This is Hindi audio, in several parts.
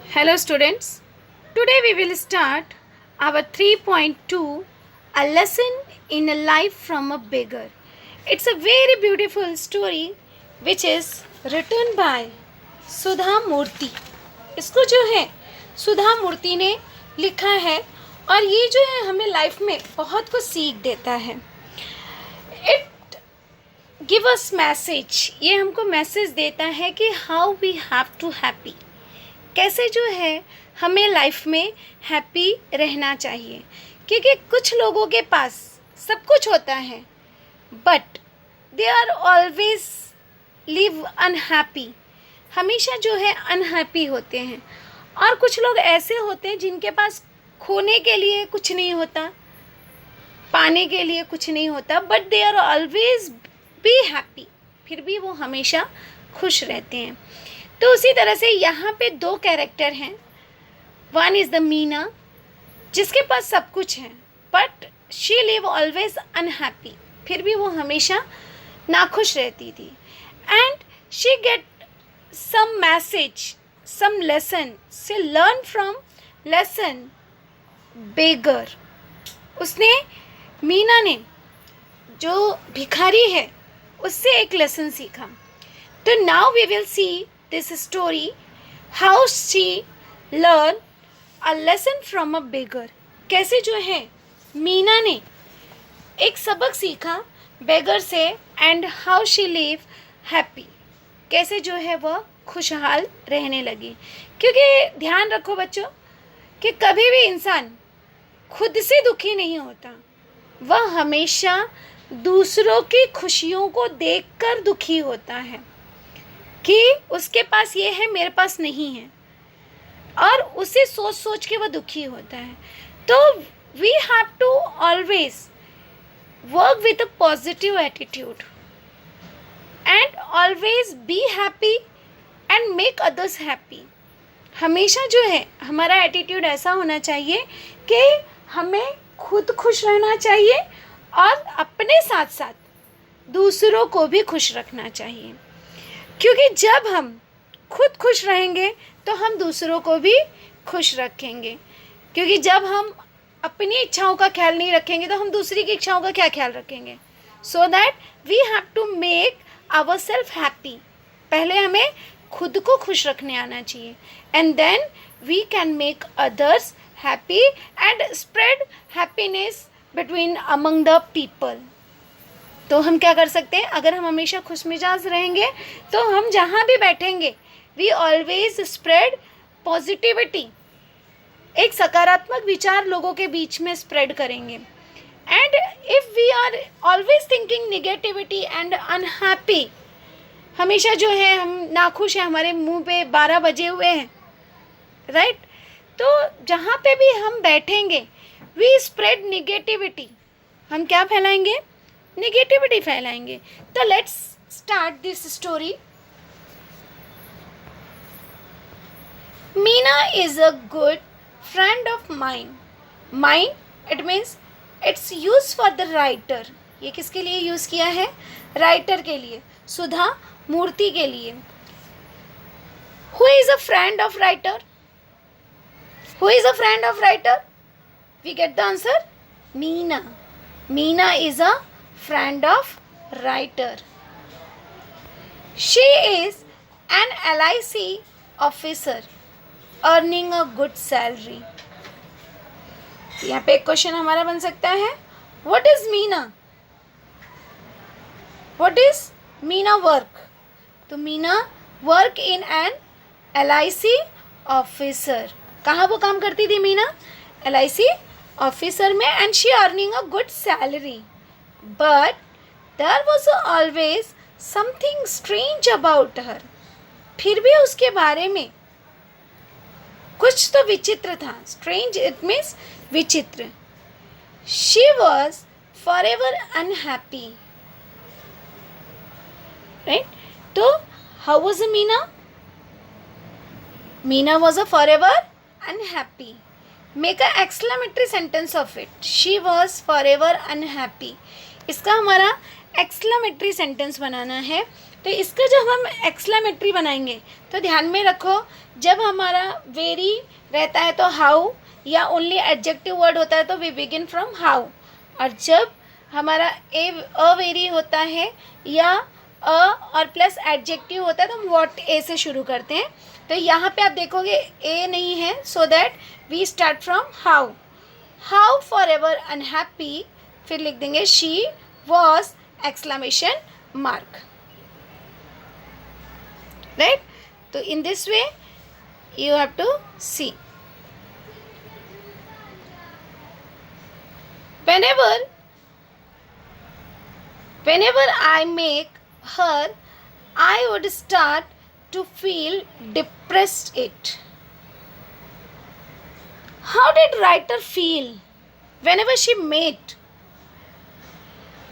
Hello students, today we will start our 3.2 A Lesson in a Life from a Beggar. It's a very beautiful story which is written by सुधा मूर्ति. इसको जो है सुधा मूर्ति ने लिखा है और ये जो है हमें लाइफ में बहुत कुछ सीख देता है. इट गिव अस मैसेज, ये हमको मैसेज देता है कि how we have to happy, कैसे जो है हमें लाइफ में हैप्पी रहना चाहिए. क्योंकि कुछ लोगों के पास सब कुछ होता है but they are always live unhappy, हमेशा जो है अनहैप्पी होते हैं. और कुछ लोग ऐसे होते हैं जिनके पास खोने के लिए कुछ नहीं होता, पाने के लिए कुछ नहीं होता, but they are always be happy, फिर भी वो हमेशा खुश रहते हैं. तो उसी तरह से यहाँ पे दो कैरेक्टर हैं. वन इज़ द मीना, जिसके पास सब कुछ है but she live always unhappy, फिर भी वो हमेशा नाखुश रहती थी. And she get some message, some lesson, she learn from lesson beggar. उसने, मीना ने, जो भिखारी है, उससे एक लेसन सीखा. तो now we will see this story how she learn a lesson from a beggar. कैसे जो है मीना ने एक सबक सीखा बेगर से and how she live happy, कैसे जो है वह खुशहाल रहने लगी. क्योंकि ध्यान रखो बच्चों कि कभी भी इंसान खुद से दुखी नहीं होता, वह हमेशा दूसरों की खुशियों को देखकर दुखी होता है कि उसके पास ये है मेरे पास नहीं है, और उसे सोच सोच के वह दुखी होता है. तो we have to always work with a positive attitude and always be happy and make others happy. हमेशा जो है हमारा एटीट्यूड ऐसा होना चाहिए कि हमें खुद खुश रहना चाहिए और अपने साथ साथ दूसरों को भी खुश रखना चाहिए. क्योंकि जब हम खुद खुश रहेंगे तो हम दूसरों को भी खुश रखेंगे. क्योंकि जब हम अपनी इच्छाओं का ख्याल नहीं रखेंगे तो हम दूसरी की इच्छाओं का क्या ख्याल रखेंगे. So that we have to make our self happy. पहले हमें खुद को खुश रखने आना चाहिए and then we can make others happy and spread happiness between among the people. तो हम क्या कर सकते हैं, अगर हम हमेशा खुश मिजाज रहेंगे तो हम जहाँ भी बैठेंगे वी ऑलवेज स्प्रेड पॉजिटिविटी, एक सकारात्मक विचार लोगों के बीच में स्प्रेड करेंगे. And if we are always thinking negativity and unhappy, हमेशा जो है हम नाखुश हैं, हमारे मुंह पे 12 बजे हुए हैं, राइट. तो जहाँ पे भी हम बैठेंगे वी स्प्रेड निगेटिविटी, हम क्या फैलाएंगे, नेगेटिविटी फैलाएंगे. तो let's start this story. Meena is a good friend of mine. Mine it means it's use for the writer. ये किसके लिए यूज़ किया है, राइटर के लिए, सुधा मूर्ति के लिए. Who is a friend of writer, who is a friend of writer, we get the answer, Meena. Meena is a friend of writer. She is an LIC officer earning a good salary. यहाँ पे एक क्वेश्चन हमारा बन सकता है, what is Meena, what is Meena work. तो Meena work in an LIC officer. कहाँ वो काम करती थी मीना, LIC ऑफिसर में. And she earning a good salary. But there was always something strange about her. फिर भी उसके बारे में कुछ तो विचित्र था. Strange it means विचित्र. She was forever unhappy. Right? तो how was Meena? Meena was a forever unhappy. Make a exclamatory sentence of it. She was forever unhappy. इसका हमारा एक्सक्लेमेटरी सेंटेंस बनाना है तो इसका जब हम एक्सक्लेमेटरी बनाएंगे तो ध्यान में रखो, जब हमारा वेरी रहता है तो हाउ, या ओनली एडजेक्टिव वर्ड होता है तो वी बिगिन फ्रॉम हाउ, और जब हमारा अ वेरी होता है या अ और प्लस एडजेक्टिव होता है तो हम व्हाट ए से शुरू करते हैं। तो यहाँ पे आप देखोगे ए नहीं है, so that we start from how. How for ever unhappy, फिर लिख देंगे she was exclamation mark, right. तो in this way you have to see. Whenever I make her, I would start to feel depressed it. How did writer feel whenever she made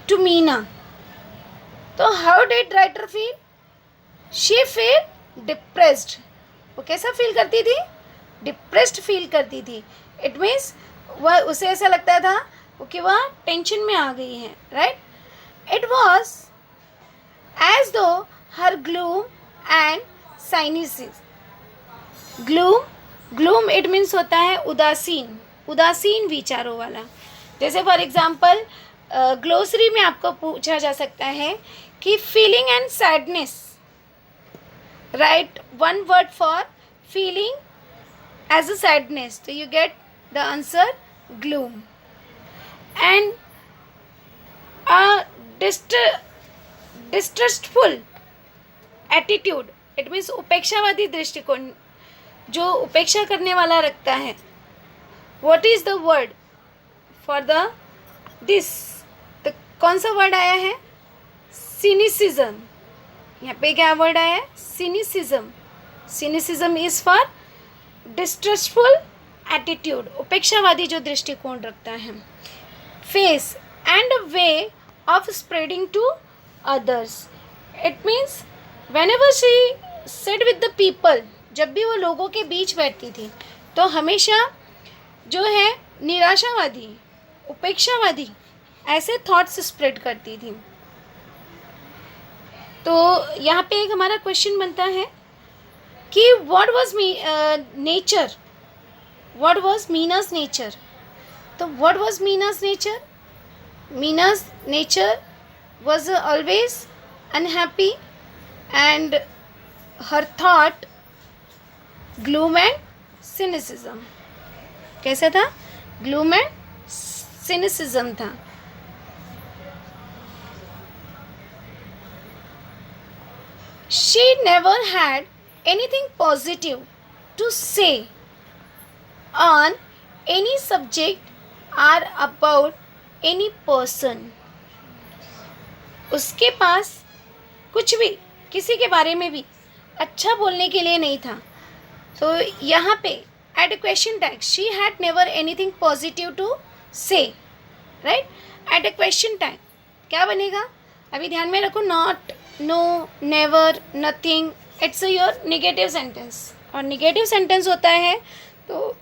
to Meena? So how did writer feel? She feel depressed. वो कैसा फील करती थी? डिप्रेस्ड फील करती थी। इट मीन्स वह, उसे ऐसा लगता था कि वह टेंशन में आ गई है, right. It was as though her gloom and cynicism. Gloom it means होता है उदासीन विचारों वाला। जैसे फॉर एग्जाम्पल ग्लोसरी में आपको पूछा जा सकता है कि feeling and sadness, write one word for feeling as a sadness, so you get the answer gloom. And a distrustful attitude, it means उपेक्षावादी दृष्टिकोण, जो उपेक्षा करने वाला रखता है। what is the word for the this, तो कौन सा वर्ड आया है? cynicism। यहाँ पे क्या वर्ड आया है? Cynicism. Cynicism is for distrustful attitude, उपेक्षावादी जो दृष्टिकोण रखता है। Face and way of spreading to others, it means whenever she sit with the people, जब भी वो लोगों के बीच बैठती थी तो हमेशा जो है निराशावादी, उपेक्षावादी ऐसे थॉट्स स्प्रेड करती थी। तो यहाँ पे एक हमारा क्वेश्चन बनता है कि what was nature, what was Meena's nature. तो what was Meena's nature? Meena's nature was always unhappy and her thought gloom and cynicism. कैसा था? ग्लूम एंड सिनिसिज्म था। She never had anything positive to say on any subject or about any person. उसके पास कुछ भी, किसी के बारे में भी अच्छा बोलने के लिए नहीं था। तो यहाँ पे eight a question tag, she had never anything positive to say, right? At a question tag क्या बनेगा? अभी ध्यान में रखो, not, no, never, nothing, it's your negative sentence. और निगेटिव सेंटेंस होता है तो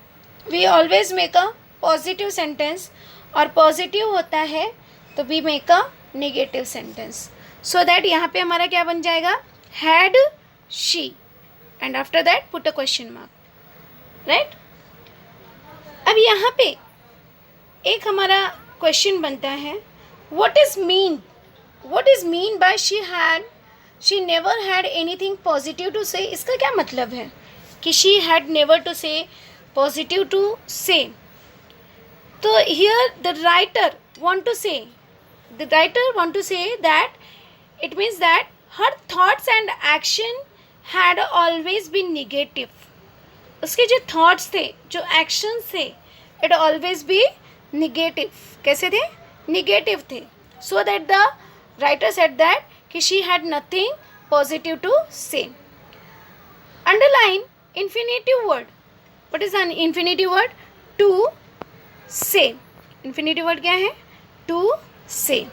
we always make a positive sentence, और पॉजिटिव होता है तो we make a negative sentence. So that यहाँ पे हमारा क्या बन जाएगा? Had she, and after that put a question mark, right. अब यहाँ पे एक हमारा क्वेश्चन बनता है, what is mean by she never had anything positive to say. इसका क्या मतलब है कि she had never to say positive to say? तो here the writer want to say that it means that her thoughts and action had always been negative. उसके जो थॉट्स थे, जो एक्शंस थे, इट ऑलवेज बी निगेटिव। कैसे थे? निगेटिव थे। So that the writer said that कि she had nothing positive to say. Underline infinitive word. What is an infinitive word? To say. Infinitive word क्या है? To say.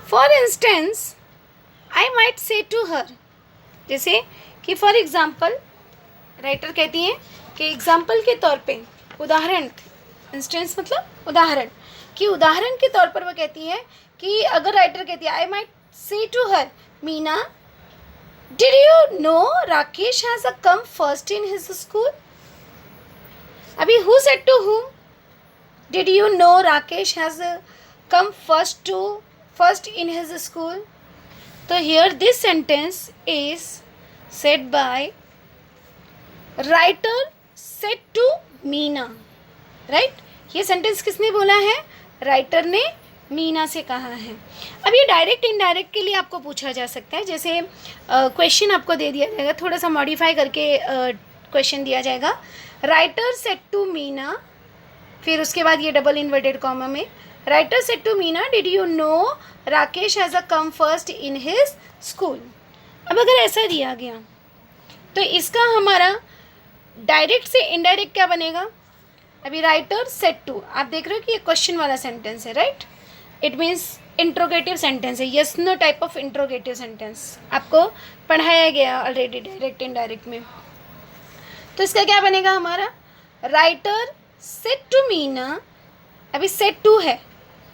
For instance, I might say to her. जैसे कि for example, राइटर कहती है कि एग्जाम्पल के तौर पे, उदाहरण, इंस्टेंस मतलब उदाहरण, कि उदाहरण के तौर पर वो कहती है कि अगर राइटर कहती है I might say to her, Meena, did you know Rakesh has come first in his school? अभी who said to whom? Did you know Rakesh has come first in his school? So here this sentence is said by writer said to Meena, right? ये सेंटेंस किसने बोला है? राइटर ने मीना से कहा है. अब ये डायरेक्ट इनडायरेक्ट के लिए आपको पूछा जा सकता है. जैसे क्वेश्चन आपको दे दिया जाएगा, थोड़ा सा मॉडिफाई करके क्वेश्चन दिया जाएगा. राइटर सेड टू मीना, फिर उसके बाद ये डबल इन्वर्टेड कॉमा में writer said to Meena, did you know Rakesh has come first in his school. अब अगर ऐसा दिया गया तो इसका हमारा डायरेक्ट से इनडायरेक्ट क्या बनेगा? अभी राइटर सेड टू, आप देख रहे हो कि ये क्वेश्चन वाला सेंटेंस है, right? It means interrogative sentence है, yes no type of interrogative sentence आपको पढ़ाया गया ऑलरेडी डायरेक्ट इनडायरेक्ट में. तो इसका क्या बनेगा हमारा? राइटर सेड टू मीना, अभी सेड टू है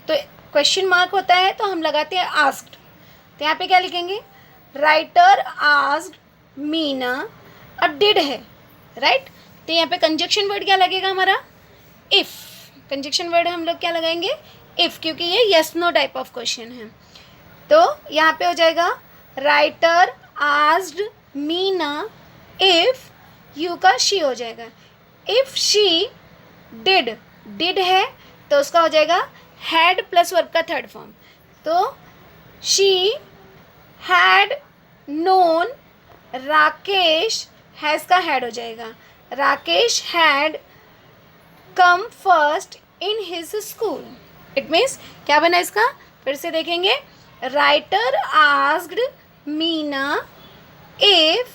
तो क्वेश्चन मार्क होता है तो हम लगाते हैं आस्क्ड. तो यहाँ पे क्या लिखेंगे? राइटर आस्क्ड मीना और डिड है, राइट? तो यहाँ पे कंजक्शन वर्ड क्या लगेगा हमारा? इफ़. कंजक्शन वर्ड हम लोग क्या लगाएंगे? इफ़, क्योंकि ये yes no type of question है. तो यहाँ पे हो जाएगा writer asked Meena if, you का शी हो जाएगा. इफ़ शी डिड, डिड है तो उसका हो जाएगा हैड प्लस वर्ब का थर्ड फॉर्म. तो she had known Rakesh, has का हैड हो जाएगा. Rakesh had come first in his school. It means क्या बना इसका? फिर से देखेंगे. Writer asked Meena if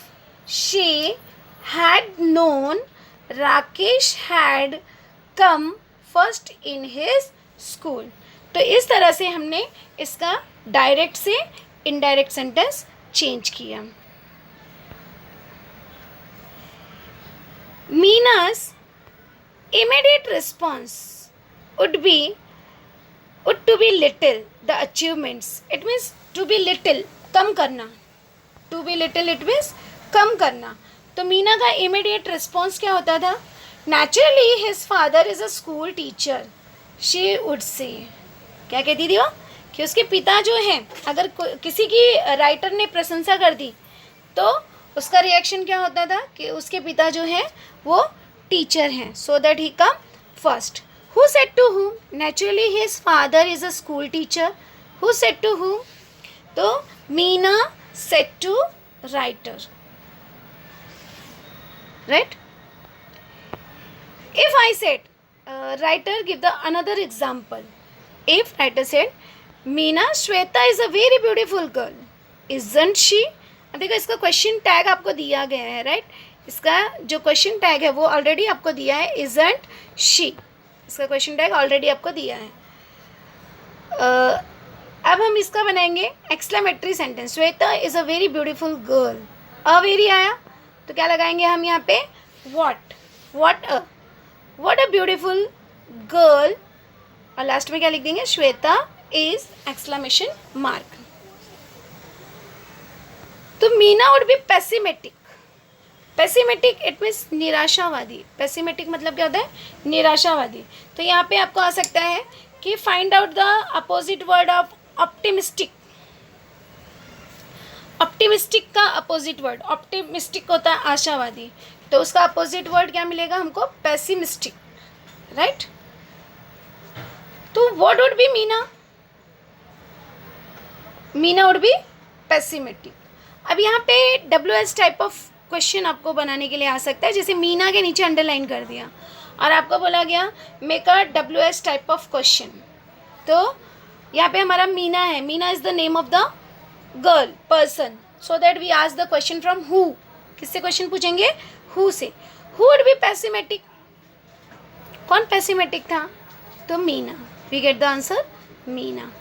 she had known Rakesh had come first in his school. तो इस तरह से हमने इसका डायरेक्ट से इनडायरेक्ट सेंटेंस चेंज किया. Mina's immediate response would to be little, the achievements. It means to be little, कम करना. To be little it means कम करना. तो मीना का immediate response क्या होता था? Naturally his father is a school teacher. She would say. क्या कहती थी वो? कि उसके पिता जो हैं, अगर किसी की राइटर ने प्रशंसा कर दी तो उसका रिएक्शन क्या होता था? कि उसके पिता जो हैं वो टीचर हैं. So that he come first. Who said to whom? Naturally his father is a school teacher. Who said to whom? तो Meena said to writer, right? If I said, writer give the another example. If writer said, Meena Shweta is a very beautiful girl, isn't she? देखो इसका क्वेश्चन टैग आपको दिया गया है, राइट? इसका जो क्वेश्चन टैग है वो ऑलरेडी आपको दिया है, इजंट शी. इसका क्वेश्चन टैग ऑलरेडी आपको दिया है. अब हम इसका बनाएंगे exclamatory sentence. Shweta is a very beautiful girl. A very आया तो क्या लगाएंगे हम यहाँ पे? What a beautiful girl. और लास्ट में क्या लिख देंगे? Shweta is exclamation mark. तो Meena would be pessimistic. Pessimistic it means निराशावादी. पेसिमेटिक मतलब क्या होता है? निराशावादी. तो यहाँ पे आपको आ सकता है कि find out the opposite word of optimistic. Optimistic का अपोजिट वर्ड, ऑप्टिमिस्टिक होता है आशावादी, तो उसका अपोजिट वर्ड क्या मिलेगा हमको? Pessimistic, right? तो what would be Meena? Meena would be pessimistic. अब यहाँ पे WS टाइप ऑफ क्वेश्चन आपको बनाने के लिए आ सकता है. जैसे मीना के नीचे अंडरलाइन कर दिया और आपको बोला गया make a WS type of question. तो यहाँ पे हमारा मीना है. Meena is the name of the girl person. So that we ask the question from who. किससे क्वेश्चन पूछेंगे? हु से. Who would be pessimistic? कौन पेसिमेटिक था? तो Meena. We get the answer Meena.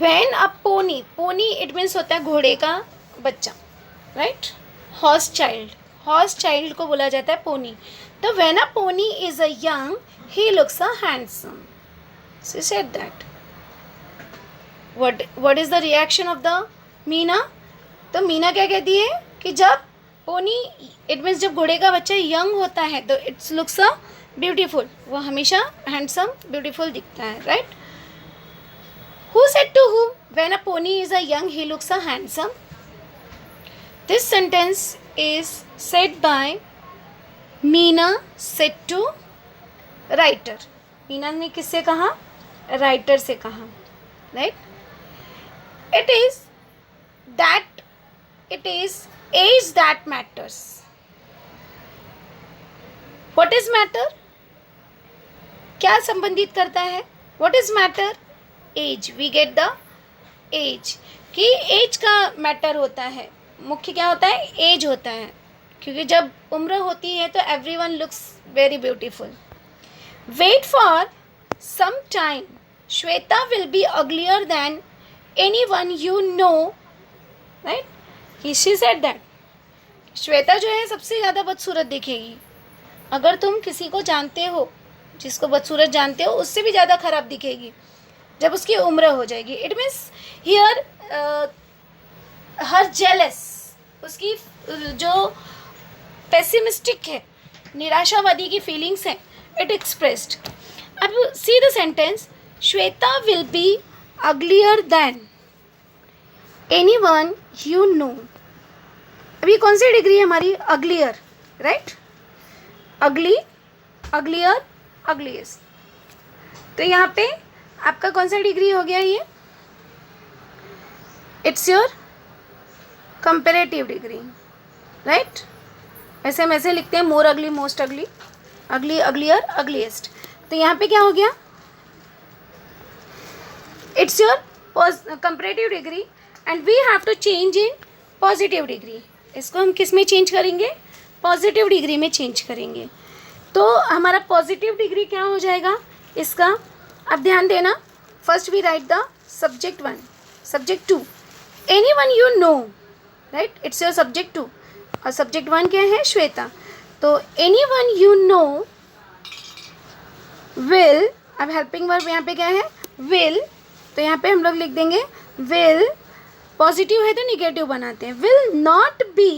When a pony, pony it means होता है घोड़े का बच्चा, right? Horse child, horse child को बोला जाता है पोनी. तो when a pony is a young, he looks a handsome. She said that. What is the reaction of the Meena? तो मीना क्या कहती है कि जब पोनी, इट मीन्स जब घोड़े का बच्चा यंग होता है तो इट्स लुक्स अ ब्यूटीफुल, वो हमेशा हैंडसम ब्यूटीफुल दिखता है, right? Who said to who when a pony is a young he looks a handsome? This sentence is said by Meena said to writer. Meena ने किससे कहा? राइटर से कहा, right? It is that it is age that matters. What is matter? क्या संबंधित करता है? What is matter? Age. We get the age. कि age का मैटर होता है. मुख्य क्या होता है? एज होता है, क्योंकि जब उम्र होती है तो everyone looks very beautiful. Wait for some time. Shweta will be uglier than anyone you know, right? She said that. Shweta जो है सबसे ज़्यादा बदसूरत दिखेगी. अगर तुम किसी को जानते हो, जिसको बदसूरत जानते हो, उससे भी ज़्यादा खराब दिखेगी जब उसकी उम्र हो जाएगी. It means here her jealous, उसकी जो पेसिमिस्टिक है, निराशावादी की फीलिंग्स हैं, इट एक्सप्रेस्ड. अब see the sentence, Shweta will be uglier than anyone you know. अभी कौन सी डिग्री है हमारी? Uglier, right? Ugly, uglier, ugliest. तो यहाँ पे आपका कौन सा डिग्री हो गया ये? It's your comparative degree, right? ऐसे हम ऐसे लिखते हैं, मोर अगली, मोस्ट अगली, अगली, अग्लियर, अग्लीस्ट. तो यहाँ पे क्या हो गया? It's your comparative degree and we have to change in positive degree. इसको हम किस में चेंज करेंगे? पॉजिटिव डिग्री में चेंज करेंगे. तो हमारा पॉजिटिव डिग्री क्या हो जाएगा इसका? अब ध्यान देना. First we write the subject 1, subject 2, anyone you know, right? It's your subject 2 और सब्जेक्ट 1 क्या है? श्वेता. तो एनीवन यू नो विल, अब हेल्पिंग वर्ब यहाँ पे क्या है? विल. तो यहाँ पे हम लोग लिख देंगे विल. पॉजिटिव है तो निगेटिव बनाते हैं. Will not be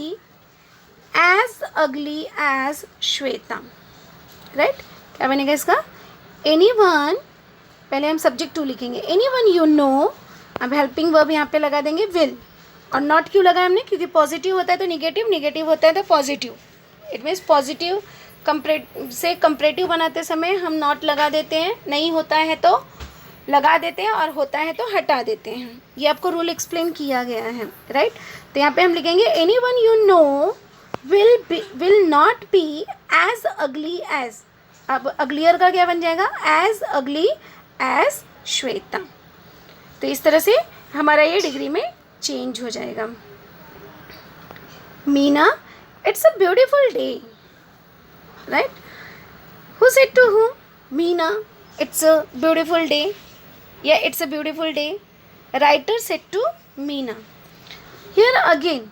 as ugly as Shweta, right? क्या बनेगा इसका? एनीवन, पहले हम सब्जेक्ट 2 लिखेंगे, एनीवन यू नो. अब हेल्पिंग वर्ब यहाँ पे लगा देंगे विल. और नॉट क्यों लगाया हमने? क्योंकि पॉजिटिव होता है तो निगेटिव, निगेटिव होता है तो पॉजिटिव. इट मीन्स पॉजिटिव से कंपेरेटिव बनाते समय हम नॉट लगा देते हैं, नहीं होता है तो लगा देते हैं और होता है तो हटा देते हैं. ये आपको रूल एक्सप्लेन किया गया है, राइट? तो यहाँ पे हम लिखेंगे anyone you know will not be as ugly as. अब अगलियर का क्या बन जाएगा? As ugly as Shweta. तो इस तरह से हमारा ये डिग्री में चेंज हो जाएगा. Meena, it's a beautiful day, right? Who said to who? Meena, it's a beautiful day. या it's a beautiful day. Writer said to Meena. Here again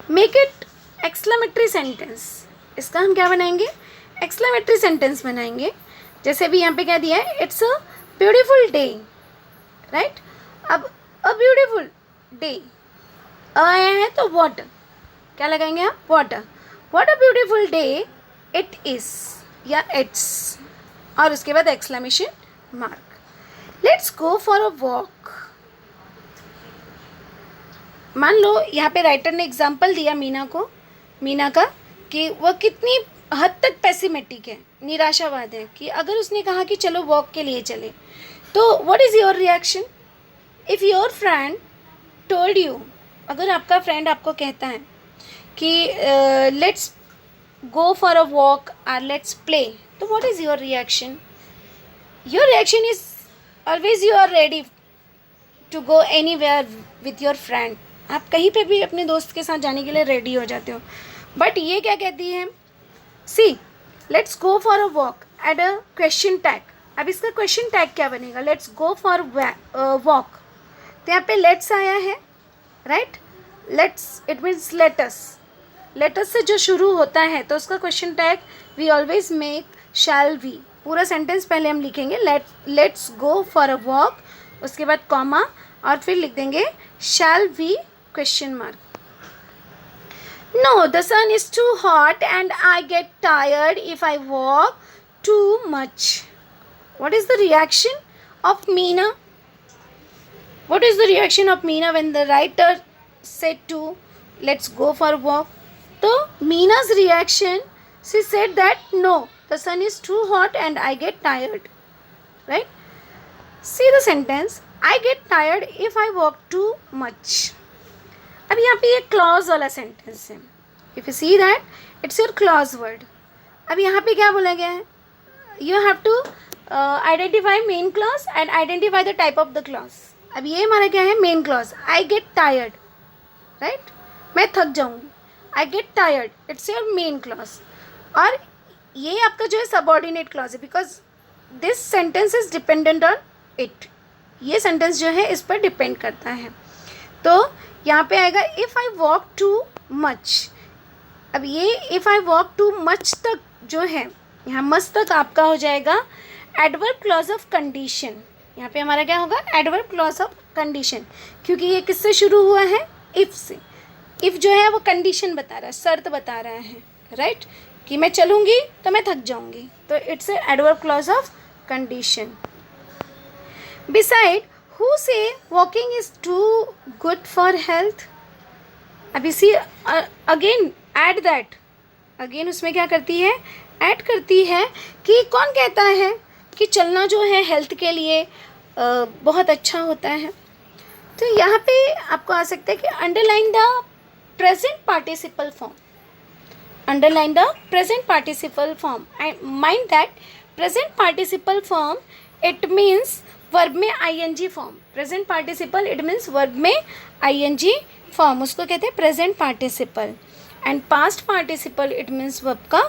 make it exclamatory sentence. इसका हम क्या बनाएंगे? एक्सक्लेमेटरी सेंटेंस बनाएंगे. जैसे भी यहाँ पे क्या दिया है? It's a beautiful day, right? अब अ ब्यूटीफुल डे, अ आया है तो व्हाट, क्या लगाएंगे आप? Water. What a beautiful day it is या इट्स, और उसके बाद exclamation mark. Let's go for a walk. मान लो यहाँ पे राइटर ने एग्जाम्पल दिया मीना का कि वह कितनी हद तक पेसिमेटिक है, निराशावाद है, कि अगर उसने कहा कि चलो वॉक के लिए चले, तो what is your reaction? If your friend told you, अगर आपका फ्रेंड आपको कहता है कि let's go for a walk और लेट्स प्ले, तो what is your reaction? Your reaction is always you are ready to go anywhere with your friend. आप कहीं पे भी अपने दोस्त के साथ जाने के लिए रेडी हो जाते हो. बट ये क्या कहती है? See, let's go for a walk, add a question tag. अब इसका क्वेश्चन टैग क्या बनेगा? Let's go for walk. तो यहाँ पे लेट्स आया है, right? Let's, it means let us. Let us से जो शुरू होता है तो उसका question tag we always make shall we. पूरा सेंटेंस पहले हम लिखेंगे let's go for a walk उसके बाद कॉमा और फिर लिख देंगे shall we question mark. No, the sun is too hot and I get tired if I walk too much. What is the reaction of Meena? What is the reaction of Meena when the writer said to let's go for a walk? So Meena's reaction, she said that no, the sun is too hot and I get tired. Right? See the sentence. I get tired if I walk too much. अब यहाँ पे ये क्लॉज वाला सेंटेंस है. If you see that it's your clause word. अब यहाँ पे क्या बोला गया है? You have to identify main clause and identify the type of the clause. अब ये हमारा क्या है? Main clause. I get tired, right, मैं थक जाऊँगी. I get tired, it's your main clause. और ये आपका जो है सबऑर्डिनेट क्लॉज है, because this sentence is dependent on it. ये सेंटेंस जो है इस पर डिपेंड करता है. तो यहाँ पे आएगा if I walk too much. अब ये if I walk too much तक जो है, यहाँ मच तक आपका हो जाएगा एडवर्ब क्लॉज ऑफ कंडीशन. यहाँ पे हमारा क्या होगा? एडवर्ब क्लॉज ऑफ कंडीशन, क्योंकि ये किससे शुरू हुआ है? इफ़ से. इफ़ जो है वो कंडीशन बता रहा है, शर्त बता रहा है, राइट, कि मैं चलूँगी तो मैं थक जाऊँगी. तो it's a adverb clause of condition. Beside who say walking is too good for health? अभी see again add that. Again उसमें क्या करती है? ऐड करती है कि कौन कहता है कि चलना जो है हेल्थ के लिए बहुत अच्छा होता है. तो यहाँ पे आपको आ सकता है कि underline the present participle form. Underline the present participle form and mind that present participle form it means verb में ING form. Present participle it means verb में आईएनजी फॉर्म, उसको कहते हैं present participle. And past participle it means verb का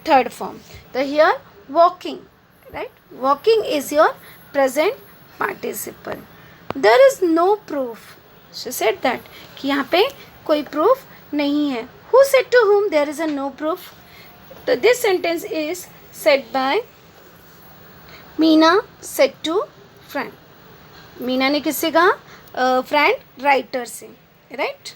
थर्ड फॉर्म. तो here walking, right, walking is your present participle. There is no proof. She said that कि यहाँ पे कोई प्रूफ नहीं है. Who said to whom there is a no proof? तो this sentence is said by Meena said to friend. Meena ने किससे कहा? फ्रेंड, राइटर से, राइट.